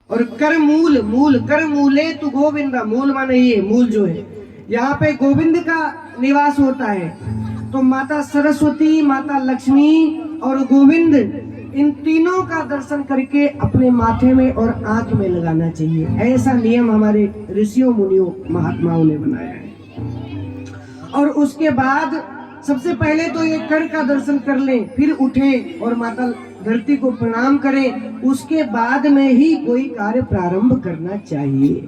और कर मूल, मूल कर मूले तू गोविंदा, मूल माने ये मूल जो है, यहाँ पे गोविंद का निवास होता है। तो माता सरस्वती, माता लक्ष्मी और गोविंद, इन तीनों का दर्शन करके अपने माथे में और आंख में लगाना चाहिए। ऐसा नियम हमारे ऋषियों मुनियों महात्माओं ने बनाया है। और उसके बाद सबसे पहले तो ये कर का दर्शन कर लें, फिर उठे और माता धरती को प्रणाम करें, उसके बाद में ही कोई कार्य प्रारंभ करना चाहिए।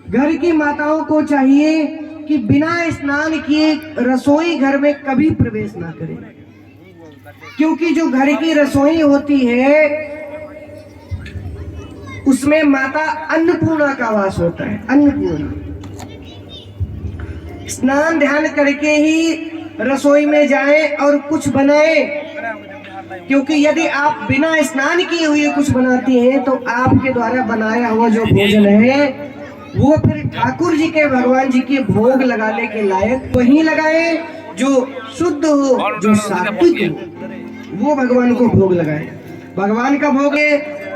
घर की माताओं को चाहिए कि बिना स्नान किए रसोई घर में कभी प्रवेश ना करें, क्योंकि जो घर की रसोई होती है उसमें माता अन्नपूर्णा का वास होता है। अन्नपूर्णा स्नान ध्यान करके ही रसोई में जाएं और कुछ बनाएं, क्योंकि यदि आप बिना स्नान किए हुए कुछ बनाती हैं तो आपके द्वारा बनाया हुआ जो भोजन है वो फिर ठाकुर जी के, भगवान जी के भोग लगाने के लायक वही लगाएं जो शुद्ध हो, जो सात्विक हो, वो भगवान को भोग लगाएं। भगवान का भोग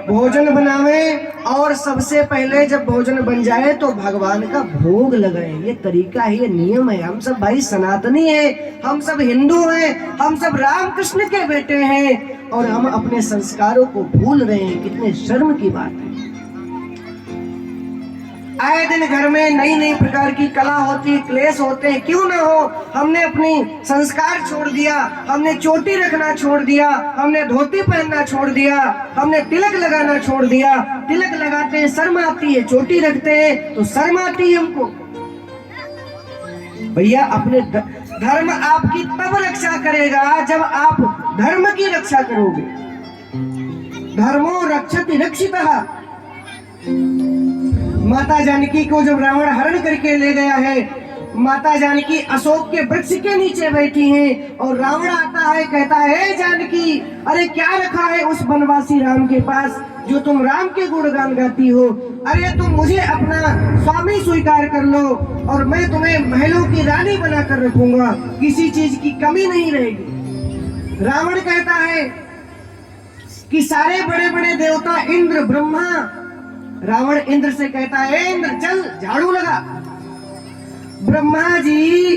भोजन बनावे और सबसे पहले जब भोजन बन जाए तो भगवान का भोग लगाएं। ये तरीका है, ये नियम है। हम सब भाई सनातनी हैं, हम सब हिंदू हैं, हम सब राम कृष्ण के बेटे हैं और हम अपने संस्कारों को भूल रहे हैं। कितने शर्म की बात है। आए दिन घर में नई नई प्रकार की कला होती है, क्लेश होते हैं, क्यों ना हो। हमने अपनी संस्कार छोड़ दिया, हमने चोटी रखना छोड़ दिया, हमने धोती पहनना छोड़ दिया, हमने तिलक लगाना छोड़ दिया। तिलक लगाते हैं शर्म आती है, चोटी रखते हैं तो शर्म आती है हमको। भैया अपने धर्म आपकी तब रक्षा करेगा जब आप धर्म की रक्षा करोगे। धर्मो रक्षति रक्षितः। माता जानकी को जब रावण हरण करके ले गया है, माता जानकी अशोक के वृक्ष के नीचे बैठी हैं और रावण आता है, कहता है जानकी, अरे क्या रखा है उस वनवासी राम के पास जो तुम राम के गुणगान गाती हो? अरे तुम मुझे अपना स्वामी स्वीकार कर लो और मैं तुम्हें महलों की रानी बनाकर रखूंगा, किसी चीज की कमी नहीं रहेगी। रावण कहता है कि सारे बड़े बड़े देवता, इंद्र, ब्रह्मा, रावण इंद्र से कहता है इंद्र चल झाड़ू लगा। ब्रह्मा जी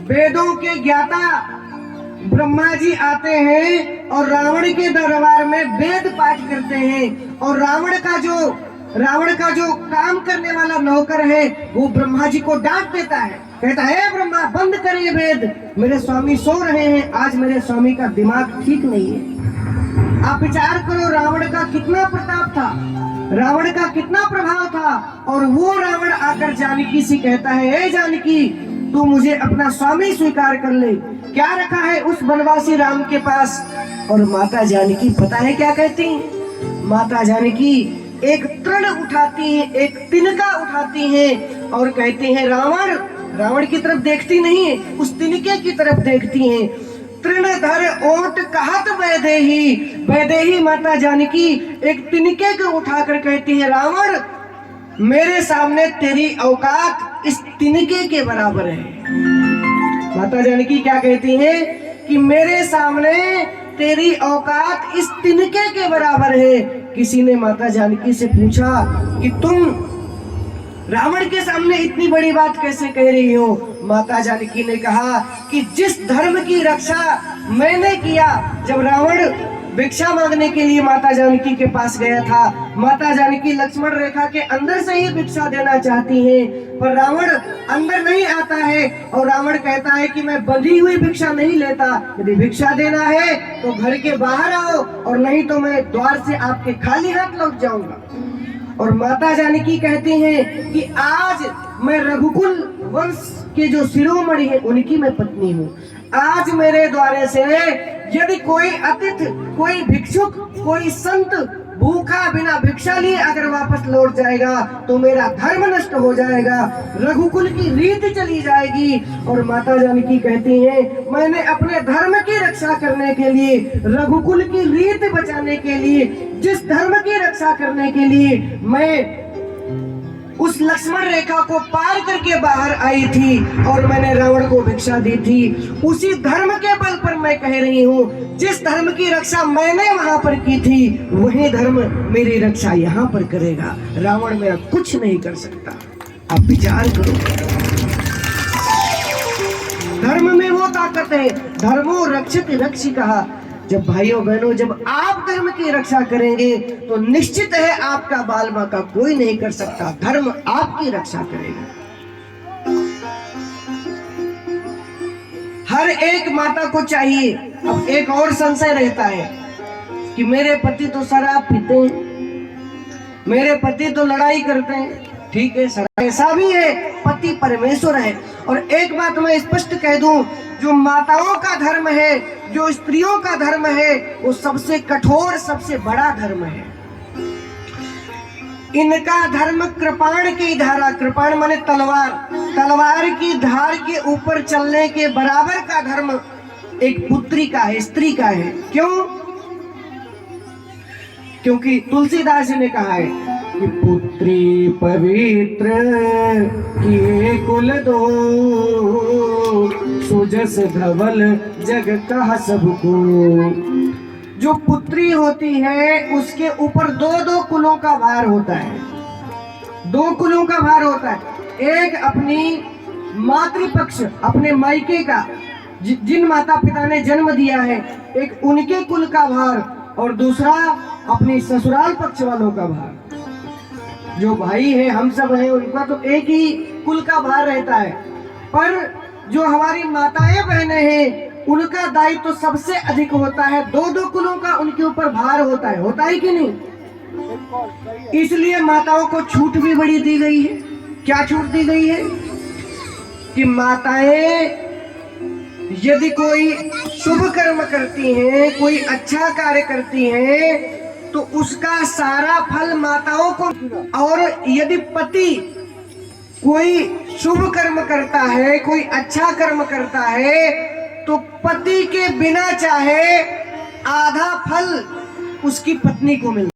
वेदों के ज्ञाता, ब्रह्मा जी आते हैं और रावण के दरबार में वेद पाठ करते हैं और रावण का जो काम करने वाला नौकर है वो ब्रह्मा जी को डांट देता है, कहता है ब्रह्मा बंद करिए वेद, मेरे स्वामी सो रहे हैं, आज मेरे स्वामी का दिमाग ठीक नहीं है। आप विचार करो रावण का कितना प्रताप था, रावण का कितना प्रभाव था। और वो रावण आकर जानकी से कहता है, ए जानकी तू मुझे अपना स्वामी स्वीकार कर ले। क्या रखा है उस वनवासी राम के पास? और माता जानकी पता है क्या कहती? माता जानकी एक तृण उठाती है, एक तिनका उठाती है और कहती है रावण की तरफ देखती नहीं है, उस तिनके की तरफ देखती है। तृणधर ओट कहत वैदेही, वैदेही माता जानकी एक तिनके को उठाकर कहती है रावण मेरे सामने तेरी औकात इस तिनके के बराबर है। माता जानकी क्या कहती है कि मेरे सामने तेरी औकात इस तिनके के बराबर है। किसी ने माता जानकी से पूछा कि तुम रावण के सामने इतनी बड़ी बात कैसे कह रही हो? माता जानकी ने कहा कि जिस धर्म की रक्षा मैंने किया, जब रावण भिक्षा मांगने के लिए माता जानकी के पास गया था, माता जानकी लक्ष्मण रेखा के अंदर से ही भिक्षा देना चाहती है, पर रावण अंदर नहीं आता है और रावण कहता है कि मैं बंधी हुई भिक्षा नहीं लेता, यदि भिक्षा देना है तो घर के बाहर आओ और नहीं तो मैं द्वार से आपके खाली हाथ लौट जाऊंगा। और माता जानकी कहती हैं कि आज मैं रघुकुल वंश के जो शिरोमणि है उनकी मैं पत्नी हूँ। आज मेरे द्वारे से यदि कोई अतिथि, कोई भिक्षुक, कोई संत भूखा बिना भिक्षा लिए अगर वापस लौट जाएगा तो मेरा धर्म नष्ट हो जाएगा, रघुकुल की रीत चली जाएगी। और माता जानकी कहती हैं मैंने अपने धर्म की रक्षा करने के लिए, रघुकुल की रीत बचाने के लिए, जिस धर्म की रक्षा करने के लिए मैं उस लक्ष्मण रेखा को पार करके बाहर आई थी और मैंने रावण को भिक्षा दी थी। उसी धर्म के बल पर मैं कह रही हूँ, जिस धर्म की रक्षा मैंने वहां पर की थी वही धर्म मेरी रक्षा यहाँ पर करेगा। रावण मेरा कुछ नहीं कर सकता। आप विचार करो, धर्म में वो ताकत है, धर्मो रक्षित रक्षिकः। जब भाइयों बहनों, जब आप धर्म की रक्षा करेंगे तो निश्चित है आपका बाल बांका कोई नहीं कर सकता। धर्म आपकी रक्षा करेगा। हर एक माता को चाहिए। अब एक और संशय रहता है कि मेरे पति तो शराब पीते हैं, मेरे पति तो लड़ाई करते हैं। ठीक है, ऐसा भी है, पति परमेश्वर है। और एक बात मैं स्पष्ट कह दूं, जो माताओं का धर्म है, जो स्त्रियों का धर्म है, वो सबसे कठोर, सबसे बड़ा धर्म है। इनका धर्म कृपाण की धारा, कृपाण माने तलवार, तलवार की धार के ऊपर चलने के बराबर का धर्म एक पुत्री का है, स्त्री का है। क्यों? क्योंकि तुलसीदास ने कहा है कि पुत्री पवित्र किए कुल दो, सुजस धवल जग कहा सबको। जो पुत्री होती है उसके ऊपर दो दो कुलों का भार होता है, दो कुलों का भार होता है। एक अपनी मातृपक्ष, अपने मायके का, जिन माता पिता ने जन्म दिया है, एक उनके कुल का भार, और दूसरा अपनी ससुराल पक्ष वालों का भार। जो भाई है, हम सब हैं, उनका तो एक ही कुल का भार रहता है। पर जो हमारी माताएं बहनें हैं, उनका दायित्व तो सबसे अधिक होता है। दो दो कुलों का उनके ऊपर भार होता है कि नहीं? इसलिए माताओं को छूट भी बड़ी दी गई है। क्या छूट दी गई है? कि माताएं यदि कोई शुभ कर्म करती हैं, कोई अच्छा कार्य करती हैं, तो उसका सारा फल माताओं को। और यदि पति कोई शुभ कर्म करता है, कोई अच्छा कर्म करता है, तो पति के बिना चाहे आधा फल उसकी पत्नी को मिलता है।